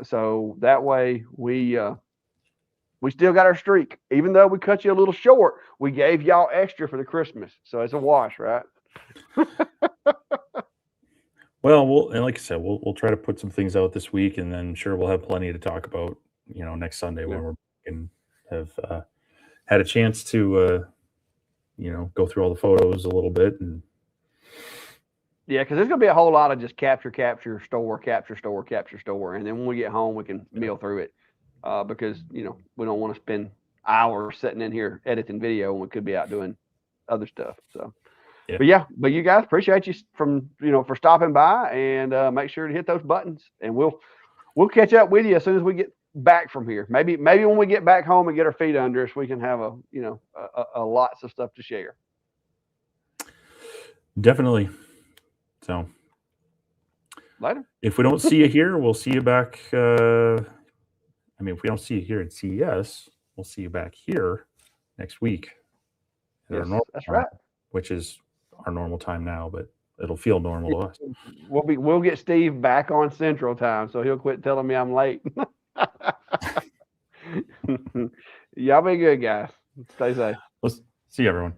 So that way we still got our streak. Even though we cut you a little short, we gave y'all extra for the Christmas. So it's a wash, right? Well, and like I said, we'll try to put some things out this week, and then sure we'll have plenty to talk about, next Sunday when we're in. Have had a chance to go through all the photos a little bit, and because there's gonna be a whole lot of just capture, store, and then when we get home we can mill through it because we don't want to spend hours sitting in here editing video when we could be out doing other stuff. So but you guys, appreciate you for stopping by, and make sure to hit those buttons, and we'll catch up with you as soon as we get back from here. Maybe when we get back home and get our feet under us, we can have a lots of stuff to share. Definitely. So later. If we don't see you here, we'll see you back. If we don't see you here at CES, we'll see you back here next week. Yes, that's right. Which is our normal time now, but it'll feel normal to us. We'll get Steve back on Central Time, so he'll quit telling me I'm late. Y'all be good, guys. Stay safe. Let's see everyone.